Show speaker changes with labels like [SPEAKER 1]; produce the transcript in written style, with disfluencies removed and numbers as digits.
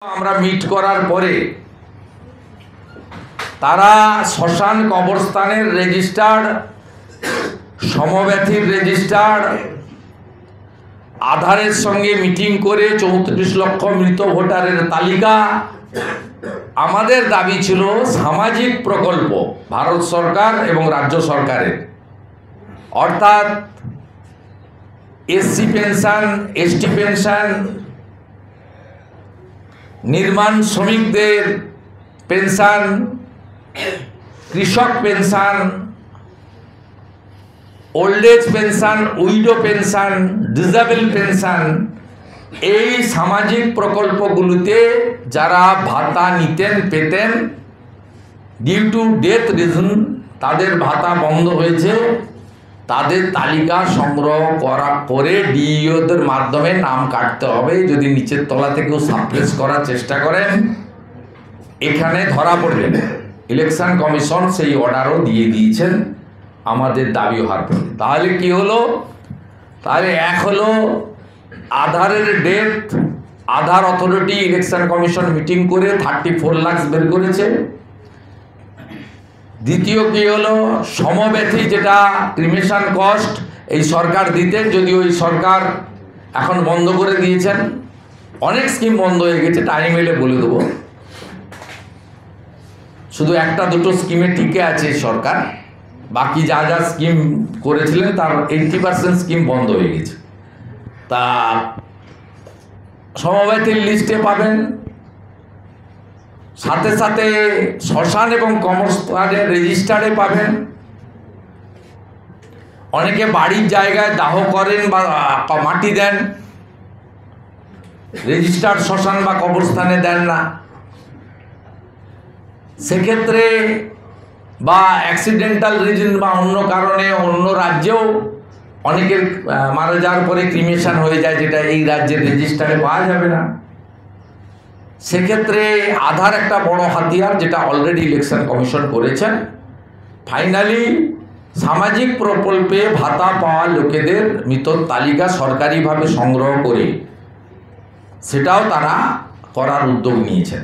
[SPEAKER 1] আমরা মিট করার পরে তারা শ্মশান কবরস্থানের রেজিস্টার, সমব্যথীর রেজিস্টার, আধারের সঙ্গে মিটিং করে 34 লক্ষ মৃত ভোটারের তালিকা। আমাদের দাবি ছিল সামাজিক প্রকল্প ভারত সরকার এবং রাজ্য সরকারের, অর্থাৎ এসসি পেনশন, এসটি পেনশন, নির্মাণ শ্রমিকদের পেনশন, কৃষক pension, old age pension, widow pension, disable pension, এই সামাজিক প্রকল্পগুলোতে যারা ভাতা নিতেন পেতেন, ডিউ টু ডেথ রিজন তাদের ভাতা বন্ধ হয়েছে, তাদের তালিকা সংগ্রহ করে ডিইওদের মাধ্যমে নাম কাটতে হবে। যদি নিচের তলা থেকেও সাপ্রেস করার চেষ্টা করেন এখানে ধরা পড়বেন। ইলেকশন কমিশন সেই অর্ডারও দিয়ে দিয়েছেন আমাদের দাবি হওয়ার পরে। তাহলে কি হলো? তাহলে এক হলো আধারের ডেট, আধার অথরিটি ইলেকশন কমিশন মিটিং করে 34 লাখ বের করেছে। দ্বিতীয় কি হলো, সমব্যথী যেটা ক্রিমেশন কস্ট এই সরকার দিতেন, যদি ওই সরকার এখন বন্ধ করে দিয়েছেন। অনেক স্কিম বন্ধ হয়ে গেছে, টাইম এলে বলে দেবো। শুধু একটা দুটো স্কিমে টিকে আছে সরকার, বাকি যা যা স্কিম করেছিলেন তার 80% স্কিম বন্ধ হয়ে গেছে। তা সমব্যথীর লিস্টে পাবেন, সাথে সাথে শ্মশান এবং কবরস্থানের রেজিস্টারে পাবেন। অনেকে বাড়ির জায়গায় দাহ করেন বা মাটি দেন, রেজিস্টার্ড শ্মশান বা কবরস্থানে দেন না। সেক্ষেত্রে বা অ্যাক্সিডেন্টাল রিজন বা অন্য কারণে অন্য রাজ্যেও অনেকের মারা যাওয়ার পরে ক্রিমেশন হয়ে যায়, যেটা এই রাজ্যের রেজিস্টারে পাওয়া যাবে না। সেক্ষেত্রে আধার একটা বড় হাতিয়ার, যেটা অলরেডি ইলেকশন কমিশন করেছেন। ফাইনালি সামাজিক প্রকল্পে ভাতা পাওয়া লোকেদের মৃতর তালিকা সরকারিভাবে সংগ্রহ করে সেটাও তারা করার উদ্যোগ নিয়েছেন।